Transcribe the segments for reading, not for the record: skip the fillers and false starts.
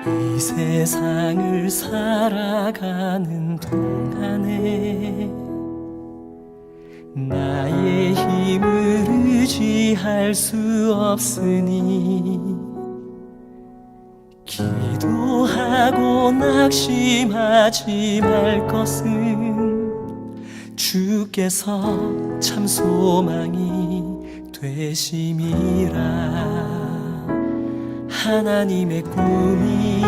이 세상을 살아가는 동안에 나의 힘을 의지할 수 없으니 기도하고 낙심하지 말 것은 주께서 참 소망이 되심이라. 하나님의 꿈이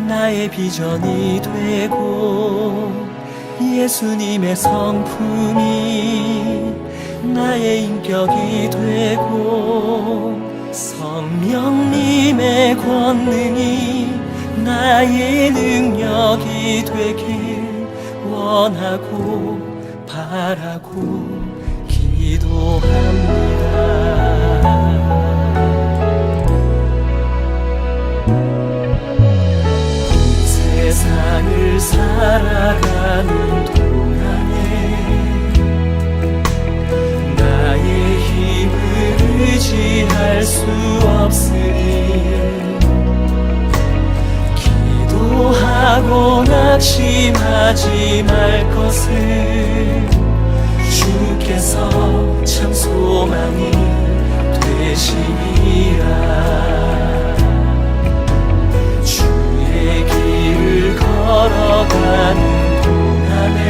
나의 비전이 되고 예수님의 성품이 나의 인격이 되고 성령님의 권능이 나의 능력이 되길 원하고 바라고 기도합니다. 세상을 살아가는 동안에 나의 힘을 의지할 수 없으니 기도하고 낙심하지 말 것을 주께서 참 소망이 되시리라. 주의 길을 걸어가는 동안에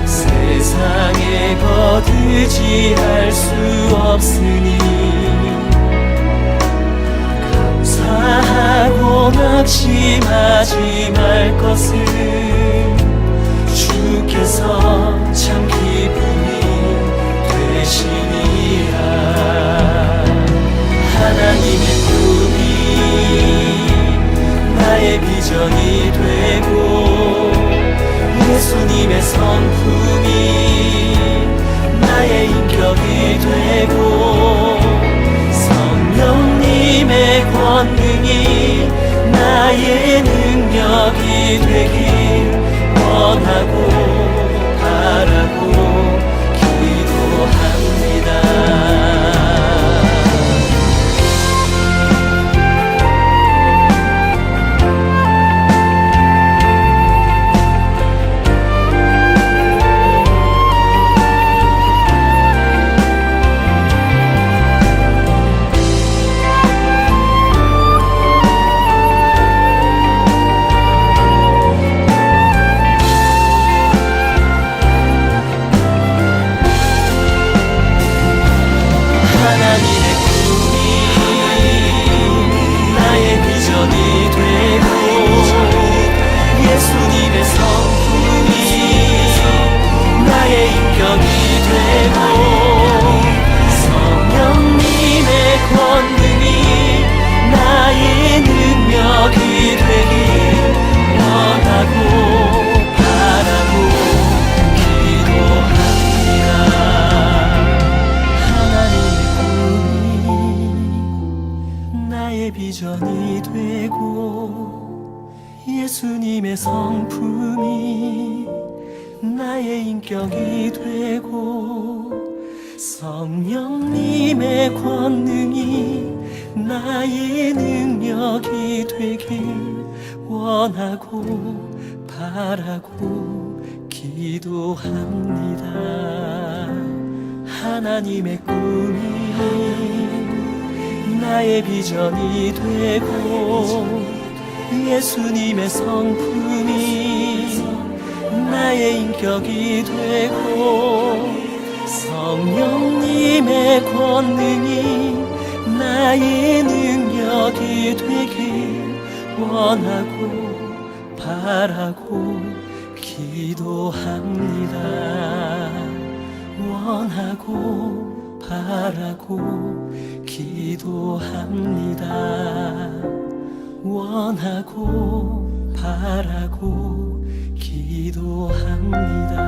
세상에 거두지할 수 없으니 감사하고 낙심하지 말 것을 주께서 참 기쁨이 되시니라. 하나님의 꿈이 나의 비전이 되고 예수님의 성품이 나의 인격이 되고 성령님의 권능이 나의 능력이 되길 원하고 바라고 기도합니다. 비전이 되고 예수님의 성품이 나의 인격이 되고 성령님의 권능이 나의 능력이 되길 원하고 바라고 기도합니다. 하나님의 꿈이 나의 비전이 되고 예수님의 성품이 나의 인격이 되고 성령님의 권능이 나의 능력이 되길 원하고 바라고 기도합니다. 원하고 바라고 기도합니다. 원하고 바라고 기도합니다.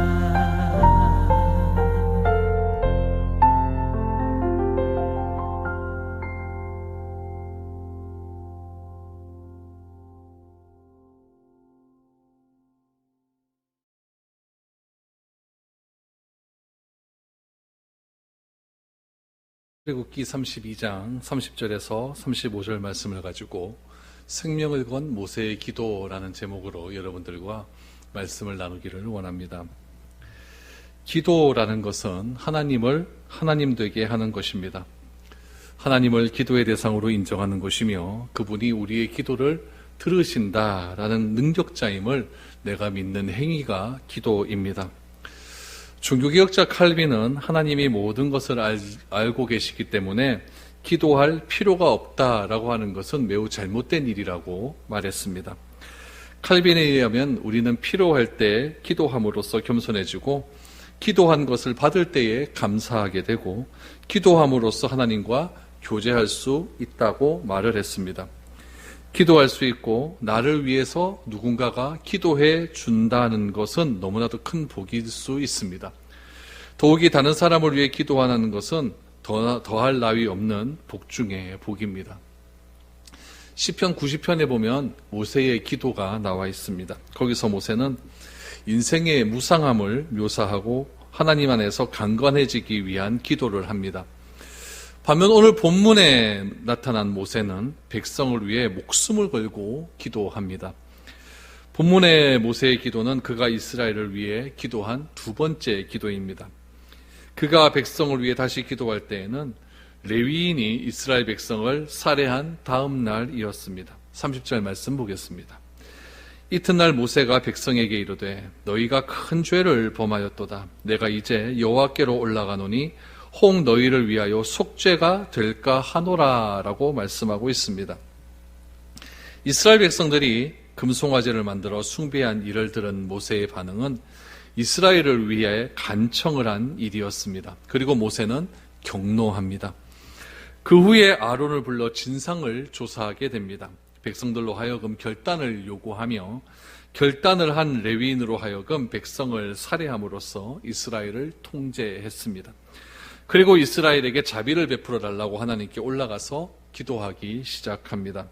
출애굽기 32장 30절에서 35절 말씀을 가지고 생명을 건 모세의 기도라는 제목으로 여러분들과 말씀을 나누기를 원합니다. 기도라는 것은 하나님을 하나님 되게 하는 것입니다. 하나님을 기도의 대상으로 인정하는 것이며 그분이 우리의 기도를 들으신다라는 능력자임을 내가 믿는 행위가 기도입니다. 종교개혁자 칼빈은 하나님이 모든 것을 알고 계시기 때문에 기도할 필요가 없다라고 하는 것은 매우 잘못된 일이라고 말했습니다. 칼빈에 의하면 우리는 필요할 때 기도함으로써 겸손해지고 기도한 것을 받을 때에 감사하게 되고 기도함으로써 하나님과 교제할 수 있다고 말을 했습니다. 기도할 수 있고 나를 위해서 누군가가 기도해 준다는 것은 너무나도 큰 복일 수 있습니다. 더욱이 다른 사람을 위해 기도하는 것은 더할 나위 없는 복 중의 복입니다. 시편 90편에 보면 모세의 기도가 나와 있습니다. 거기서 모세는 인생의 무상함을 묘사하고 하나님 안에서 강건해지기 위한 기도를 합니다. 반면 오늘 본문에 나타난 모세는 백성을 위해 목숨을 걸고 기도합니다. 본문의 모세의 기도는 그가 이스라엘을 위해 기도한 두 번째 기도입니다. 그가 백성을 위해 다시 기도할 때에는 레위인이 이스라엘 백성을 살해한 다음 날이었습니다. 30절 말씀 보겠습니다. 이튿날 모세가 백성에게 이르되 너희가 큰 죄를 범하였도다. 내가 이제 여호와께로 올라가노니 혹 너희를 위하여 속죄가 될까 하노라 라고 말씀하고 있습니다. 이스라엘 백성들이 금송아지를 만들어 숭배한 일을 들은 모세의 반응은 이스라엘을 위해 간청을 한 일이었습니다. 그리고 모세는 경노합니다. 그 후에 아론을 불러 진상을 조사하게 됩니다. 백성들로 하여금 결단을 요구하며 결단을 한 레위인으로 하여금 백성을 살해함으로써 이스라엘을 통제했습니다. 그리고 이스라엘에게 자비를 베풀어 달라고 하나님께 올라가서 기도하기 시작합니다.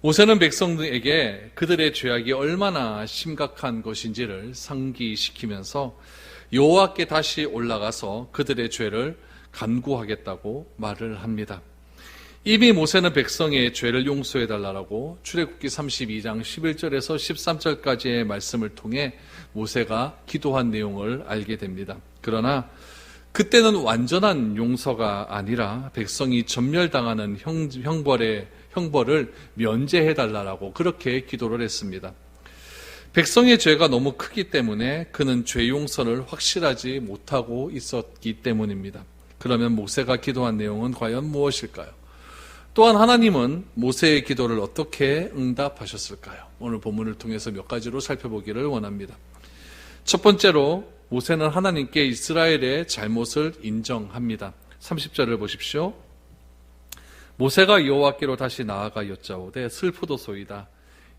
모세는 백성들에게 그들의 죄악이 얼마나 심각한 것인지를 상기시키면서 여호와께 다시 올라가서 그들의 죄를 간구하겠다고 말을 합니다. 이미 모세는 백성의 죄를 용서해 달라고 출애굽기 32장 11절에서 13절까지의 말씀을 통해 모세가 기도한 내용을 알게 됩니다. 그러나 그때는 완전한 용서가 아니라 백성이 전멸당하는 형벌을 면제해달라고 그렇게 기도를 했습니다. 백성의 죄가 너무 크기 때문에 그는 죄 용서를 확실하지 못하고 있었기 때문입니다. 그러면 모세가 기도한 내용은 과연 무엇일까요? 또한 하나님은 모세의 기도를 어떻게 응답하셨을까요? 오늘 본문을 통해서 몇 가지로 살펴보기를 원합니다. 첫 번째로 모세는 하나님께 이스라엘의 잘못을 인정합니다. 30절을 보십시오. 모세가 여호와께로 다시 나아가 여짜오되 슬프도소이다.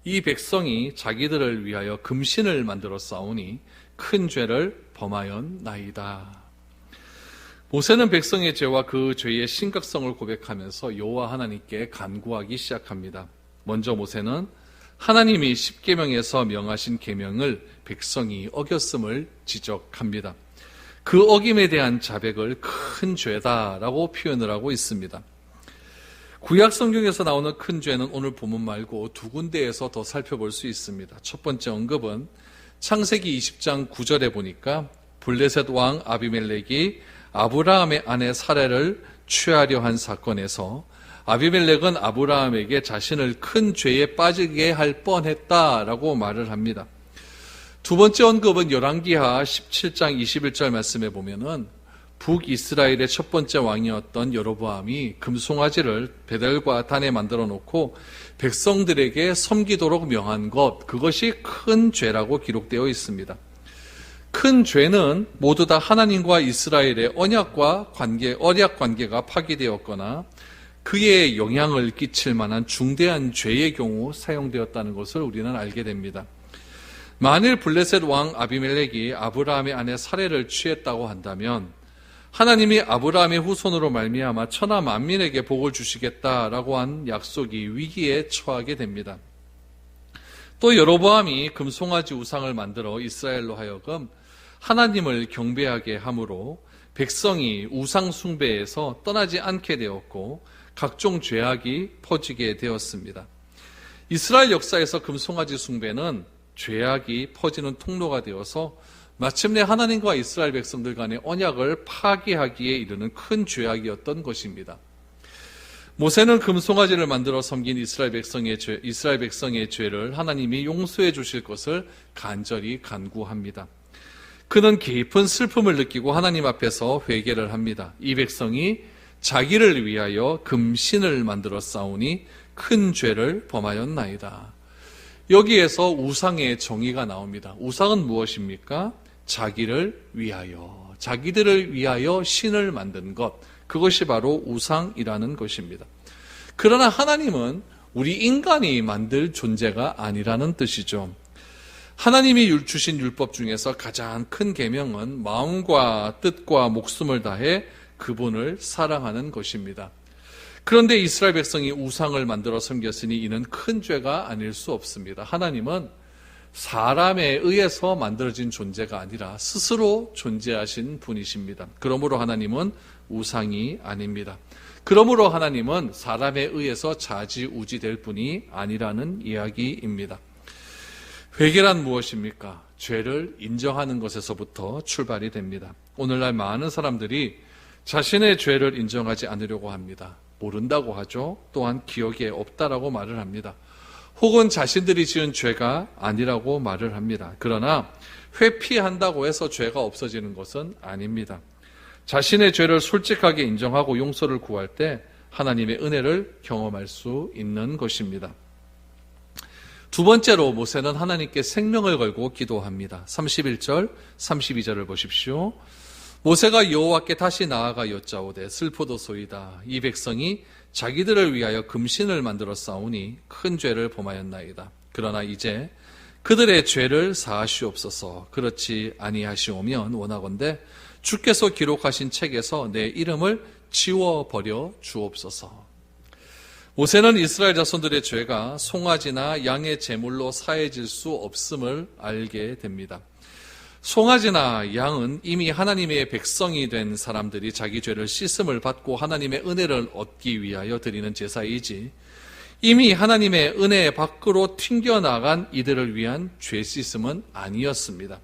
이 백성이 자기들을 위하여 금신을 만들어 싸우니 큰 죄를 범하였나이다. 모세는 백성의 죄와 그 죄의 심각성을 고백하면서 여호와 하나님께 간구하기 시작합니다. 먼저 모세는 하나님이 십계명에서 명하신 계명을 백성이 어겼음을 지적합니다. 그 어김에 대한 자백을 큰 죄다라고 표현을 하고 있습니다. 구약 성경에서 나오는 큰 죄는 오늘 본문 말고 두 군데에서 더 살펴볼 수 있습니다. 첫 번째 언급은 창세기 20장 9절에 보니까 블레셋 왕 아비멜렉이 아브라함의 아내 사라를 취하려 한 사건에서 아비멜렉은 아브라함에게 자신을 큰 죄에 빠지게 할 뻔했다라고 말을 합니다. 두 번째 언급은 열왕기하 17장 21절 말씀에 보면은 북이스라엘의 첫 번째 왕이었던 여로보암이 금송아지를 베델과 단에 만들어 놓고 백성들에게 섬기도록 명한 것, 그것이 큰 죄라고 기록되어 있습니다. 큰 죄는 모두 다 하나님과 이스라엘의 언약 관계가 파기되었거나 그에 영향을 끼칠 만한 중대한 죄의 경우 사용되었다는 것을 우리는 알게 됩니다. 만일 블레셋 왕 아비멜렉이 아브라함의 아내 사레를 취했다고 한다면 하나님이 아브라함의 후손으로 말미암아 천하 만민에게 복을 주시겠다라고 한 약속이 위기에 처하게 됩니다. 또 여로보암이 금송아지 우상을 만들어 이스라엘로 하여금 하나님을 경배하게 함으로 백성이 우상 숭배에서 떠나지 않게 되었고 각종 죄악이 퍼지게 되었습니다. 이스라엘 역사에서 금송아지 숭배는 죄악이 퍼지는 통로가 되어서 마침내 하나님과 이스라엘 백성들 간의 언약을 파기하기에 이르는 큰 죄악이었던 것입니다. 모세는 금송아지를 만들어 섬긴 이스라엘 백성의 죄를 하나님이 용서해 주실 것을 간절히 간구합니다. 그는 깊은 슬픔을 느끼고 하나님 앞에서 회개를 합니다. 이 백성이 자기를 위하여 금신을 만들어 싸우니 큰 죄를 범하였나이다. 여기에서 우상의 정의가 나옵니다. 우상은 무엇입니까? 자기를 위하여, 자기들을 위하여 신을 만든 것, 그것이 바로 우상이라는 것입니다. 그러나 하나님은 우리 인간이 만들 존재가 아니라는 뜻이죠. 하나님이 주신 율법 중에서 가장 큰 계명은 마음과 뜻과 목숨을 다해 그분을 사랑하는 것입니다. 그런데 이스라엘 백성이 우상을 만들어 섬겼으니 이는 큰 죄가 아닐 수 없습니다. 하나님은 사람에 의해서 만들어진 존재가 아니라 스스로 존재하신 분이십니다. 그러므로 하나님은 우상이 아닙니다. 그러므로 하나님은 사람에 의해서 좌지우지될 분이 아니라는 이야기입니다. 회개란 무엇입니까? 죄를 인정하는 것에서부터 출발이 됩니다. 오늘날 많은 사람들이 자신의 죄를 인정하지 않으려고 합니다. 모른다고 하죠. 또한 기억에 없다라고 말을 합니다. 혹은 자신들이 지은 죄가 아니라고 말을 합니다. 그러나 회피한다고 해서 죄가 없어지는 것은 아닙니다. 자신의 죄를 솔직하게 인정하고 용서를 구할 때 하나님의 은혜를 경험할 수 있는 것입니다. 두 번째로 모세는 하나님께 생명을 걸고 기도합니다. 31절, 32절을 보십시오. 모세가 여호와께 다시 나아가 여짜오되 슬프도소이다. 이 백성이 자기들을 위하여 금신을 만들어 싸우니 큰 죄를 범하였나이다. 그러나 이제 그들의 죄를 사하시옵소서. 그렇지 아니하시오면 원하건대 주께서 기록하신 책에서 내 이름을 지워버려 주옵소서. 모세는 이스라엘 자손들의 죄가 송아지나 양의 제물로 사해질 수 없음을 알게 됩니다. 송아지나 양은 이미 하나님의 백성이 된 사람들이 자기 죄를 씻음을 받고 하나님의 은혜를 얻기 위하여 드리는 제사이지, 이미 하나님의 은혜 밖으로 튕겨나간 이들을 위한 죄 씻음은 아니었습니다.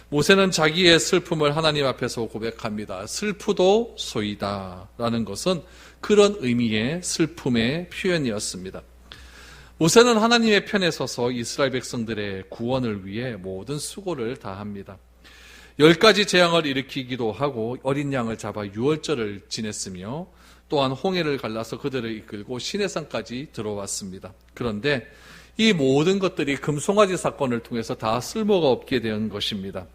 모세는 자기의 슬픔을 하나님 앞에서 고백합니다. 슬프도 소이다 라는 것은 그런 의미의 슬픔의 표현이었습니다. 모세는 하나님의 편에 서서 이스라엘 백성들의 구원을 위해 모든 수고를 다합니다. 10가지 재앙을 일으키기도 하고 어린 양을 잡아 유월절을 지냈으며 또한 홍해를 갈라서 그들을 이끌고 시내산까지 들어왔습니다. 그런데 이 모든 것들이 금송아지 사건을 통해서 다 쓸모가 없게 된 것입니다.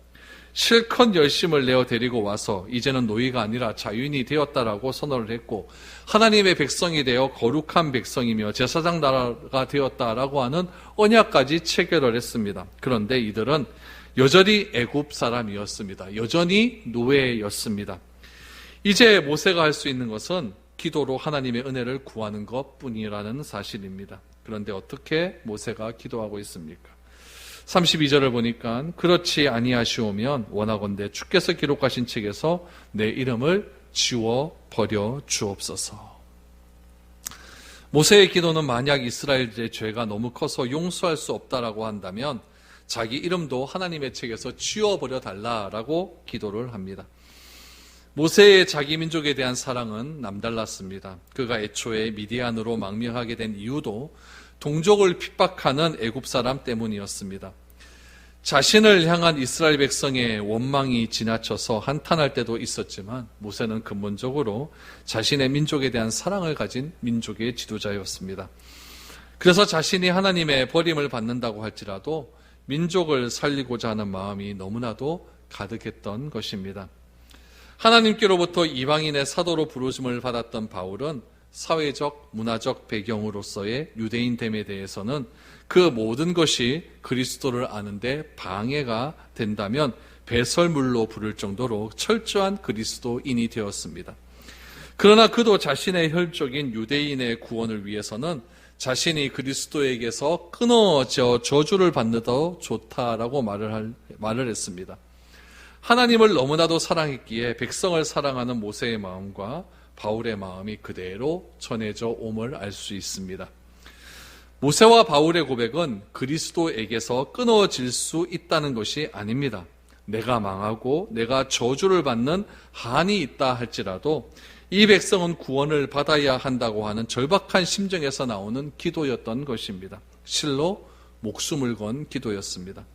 실컷 열심을 내어 데리고 와서 이제는 노예가 아니라 자유인이 되었다라고 선언을 했고 하나님의 백성이 되어 거룩한 백성이며 제사장 나라가 되었다라고 하는 언약까지 체결을 했습니다. 그런데 이들은 여전히 애굽 사람이었습니다. 여전히 노예였습니다. 이제 모세가 할 수 있는 것은 기도로 하나님의 은혜를 구하는 것뿐이라는 사실입니다. 그런데 어떻게 모세가 기도하고 있습니까? 32절을 보니까 그렇지 아니하시오면 원하건대 주께서 기록하신 책에서 내 이름을 지워버려 주옵소서. 모세의 기도는 만약 이스라엘의 죄가 너무 커서 용서할 수 없다라고 한다면 자기 이름도 하나님의 책에서 지워버려 달라라고 기도를 합니다. 모세의 자기 민족에 대한 사랑은 남달랐습니다. 그가 애초에 미디안으로 망명하게 된 이유도 동족을 핍박하는 애굽 사람 때문이었습니다. 자신을 향한 이스라엘 백성의 원망이 지나쳐서 한탄할 때도 있었지만 모세는 근본적으로 자신의 민족에 대한 사랑을 가진 민족의 지도자였습니다. 그래서 자신이 하나님의 버림을 받는다고 할지라도 민족을 살리고자 하는 마음이 너무나도 가득했던 것입니다. 하나님께로부터 이방인의 사도로 부르심을 받았던 바울은 사회적, 문화적 배경으로서의 유대인됨에 대해서는 그 모든 것이 그리스도를 아는데 방해가 된다면 배설물로 부를 정도로 철저한 그리스도인이 되었습니다. 그러나 그도 자신의 혈족인 유대인의 구원을 위해서는 자신이 그리스도에게서 끊어져 저주를 받는 더 좋다라고 말을 했습니다. 하나님을 너무나도 사랑했기에 백성을 사랑하는 모세의 마음과 바울의 마음이 그대로 전해져 옴을 알 수 있습니다. 모세와 바울의 고백은 그리스도에게서 끊어질 수 있다는 것이 아닙니다. 내가 망하고 내가 저주를 받는 한이 있다 할지라도 이 백성은 구원을 받아야 한다고 하는 절박한 심정에서 나오는 기도였던 것입니다. 실로 목숨을 건 기도였습니다.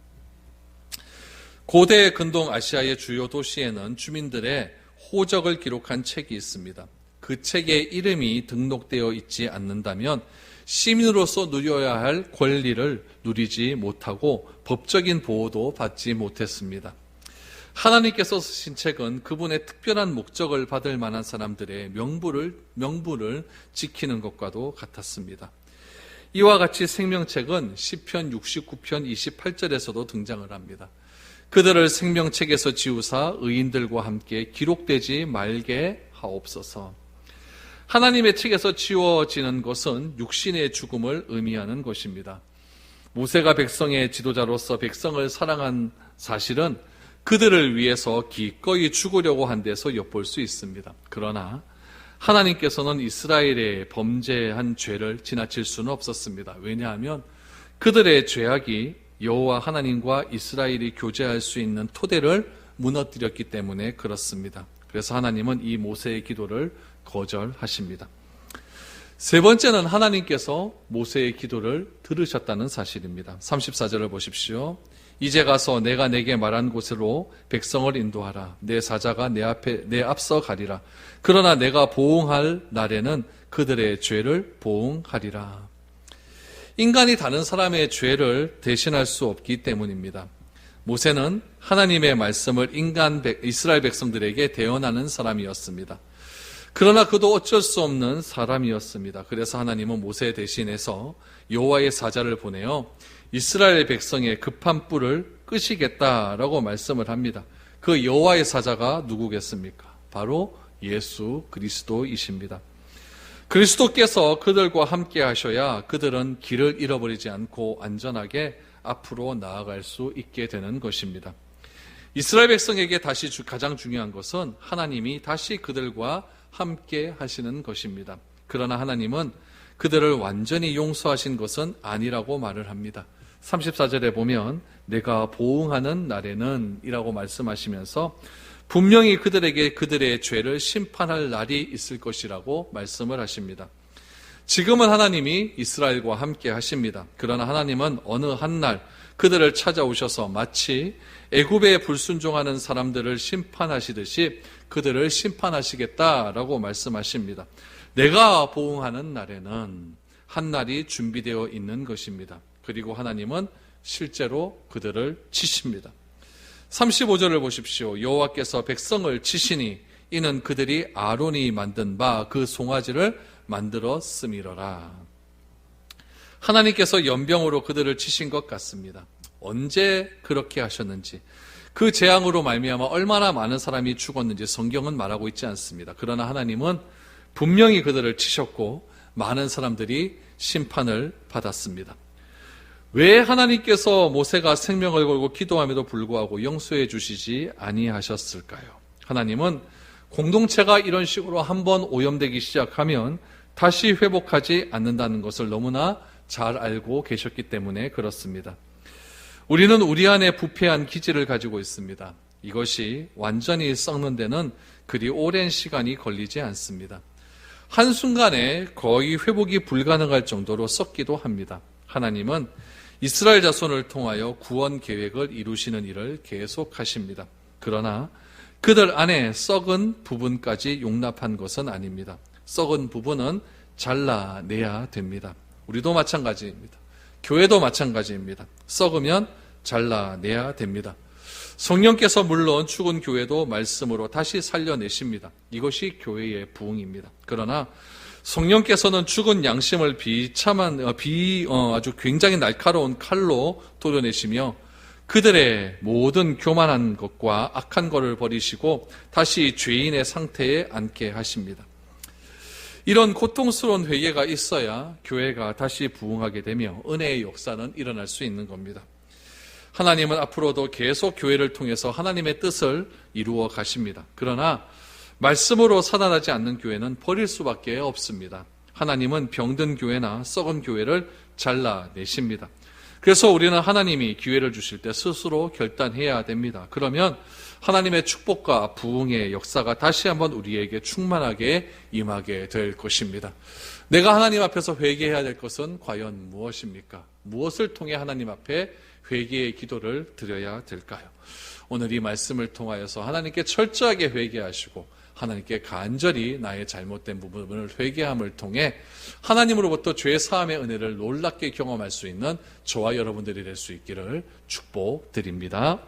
고대 근동 아시아의 주요 도시에는 주민들의 호적을 기록한 책이 있습니다. 그 책에 이름이 등록되어 있지 않는다면 시민으로서 누려야 할 권리를 누리지 못하고 법적인 보호도 받지 못했습니다. 하나님께서 쓰신 책은 그분의 특별한 목적을 받을 만한 사람들의 명부를 지키는 것과도 같았습니다. 이와 같이 생명책은 시편 69편 28절에서도 등장을 합니다. 그들을 생명책에서 지우사 의인들과 함께 기록되지 말게 하옵소서. 하나님의 책에서 지워지는 것은 육신의 죽음을 의미하는 것입니다. 모세가 백성의 지도자로서 백성을 사랑한 사실은 그들을 위해서 기꺼이 죽으려고 한 데서 엿볼 수 있습니다. 그러나 하나님께서는 이스라엘의 범죄한 죄를 지나칠 수는 없었습니다. 왜냐하면 그들의 죄악이 여호와 하나님과 이스라엘이 교제할 수 있는 토대를 무너뜨렸기 때문에 그렇습니다. 그래서 하나님은 이 모세의 기도를 거절하십니다. 세 번째는 하나님께서 모세의 기도를 들으셨다는 사실입니다. 34절을 보십시오. 이제 가서 내가 내게 말한 곳으로 백성을 인도하라. 내 사자가 내 앞서 가리라. 그러나 내가 보응할 날에는 그들의 죄를 보응하리라. 인간이 다른 사람의 죄를 대신할 수 없기 때문입니다. 모세는 하나님의 말씀을 이스라엘 백성들에게 대언하는 사람이었습니다. 그러나 그도 어쩔 수 없는 사람이었습니다. 그래서 하나님은 모세 대신해서 여호와의 사자를 보내어 이스라엘 백성의 급한 뿔을 끄시겠다라고 말씀을 합니다. 그 여호와의 사자가 누구겠습니까? 바로 예수 그리스도이십니다. 그리스도께서 그들과 함께 하셔야 그들은 길을 잃어버리지 않고 안전하게 앞으로 나아갈 수 있게 되는 것입니다. 이스라엘 백성에게 다시 가장 중요한 것은 하나님이 다시 그들과 함께 하시는 것입니다. 그러나 하나님은 그들을 완전히 용서하신 것은 아니라고 말을 합니다. 34절에 보면 내가 보응하는 날에는 이라고 말씀하시면서 분명히 그들에게 그들의 죄를 심판할 날이 있을 것이라고 말씀을 하십니다. 지금은 하나님이 이스라엘과 함께 하십니다. 그러나 하나님은 어느 한날 그들을 찾아오셔서 마치 애굽에 불순종하는 사람들을 심판하시듯이 그들을 심판하시겠다라고 말씀하십니다. 내가 보응하는 날에는 한 날이 준비되어 있는 것입니다. 그리고 하나님은 실제로 그들을 치십니다. 35절을 보십시오. 여호와께서 백성을 치시니 이는 그들이 아론이 만든 바 그 송아지를 만들었음이로라. 하나님께서 연병으로 그들을 치신 것 같습니다. 언제 그렇게 하셨는지, 그 재앙으로 말미암아 얼마나 많은 사람이 죽었는지 성경은 말하고 있지 않습니다. 그러나 하나님은 분명히 그들을 치셨고 많은 사람들이 심판을 받았습니다. 왜 하나님께서 모세가 생명을 걸고 기도함에도 불구하고 용서해 주시지 아니하셨을까요? 하나님은 공동체가 이런 식으로 한번 오염되기 시작하면 다시 회복하지 않는다는 것을 너무나 잘 알고 계셨기 때문에 그렇습니다. 우리는 우리 안에 부패한 기질을 가지고 있습니다. 이것이 완전히 썩는 데는 그리 오랜 시간이 걸리지 않습니다. 한순간에 거의 회복이 불가능할 정도로 썩기도 합니다. 하나님은 이스라엘 자손을 통하여 구원 계획을 이루시는 일을 계속하십니다. 그러나 그들 안에 썩은 부분까지 용납한 것은 아닙니다. 썩은 부분은 잘라내야 됩니다. 우리도 마찬가지입니다. 교회도 마찬가지입니다. 썩으면 잘라내야 됩니다. 성령께서 물론 죽은 교회도 말씀으로 다시 살려내십니다. 이것이 교회의 부흥입니다. 그러나 성령께서는 죽은 양심을 아주 굉장히 날카로운 칼로 도려내시며 그들의 모든 교만한 것과 악한 것을 버리시고 다시 죄인의 상태에 앉게 하십니다. 이런 고통스러운 회개가 있어야 교회가 다시 부흥하게 되며 은혜의 역사는 일어날 수 있는 겁니다. 하나님은 앞으로도 계속 교회를 통해서 하나님의 뜻을 이루어 가십니다. 그러나 말씀으로 살아나지 않는 교회는 버릴 수밖에 없습니다. 하나님은 병든 교회나 썩은 교회를 잘라내십니다. 그래서 우리는 하나님이 기회를 주실 때 스스로 결단해야 됩니다. 그러면 하나님의 축복과 부흥의 역사가 다시 한번 우리에게 충만하게 임하게 될 것입니다. 내가 하나님 앞에서 회개해야 될 것은 과연 무엇입니까? 무엇을 통해 하나님 앞에 회개의 기도를 드려야 될까요? 오늘 이 말씀을 통하여서 하나님께 철저하게 회개하시고 하나님께 간절히 나의 잘못된 부분을 회개함을 통해 하나님으로부터 죄 사함의 은혜를 놀랍게 경험할 수 있는 저와 여러분들이 될 수 있기를 축복드립니다.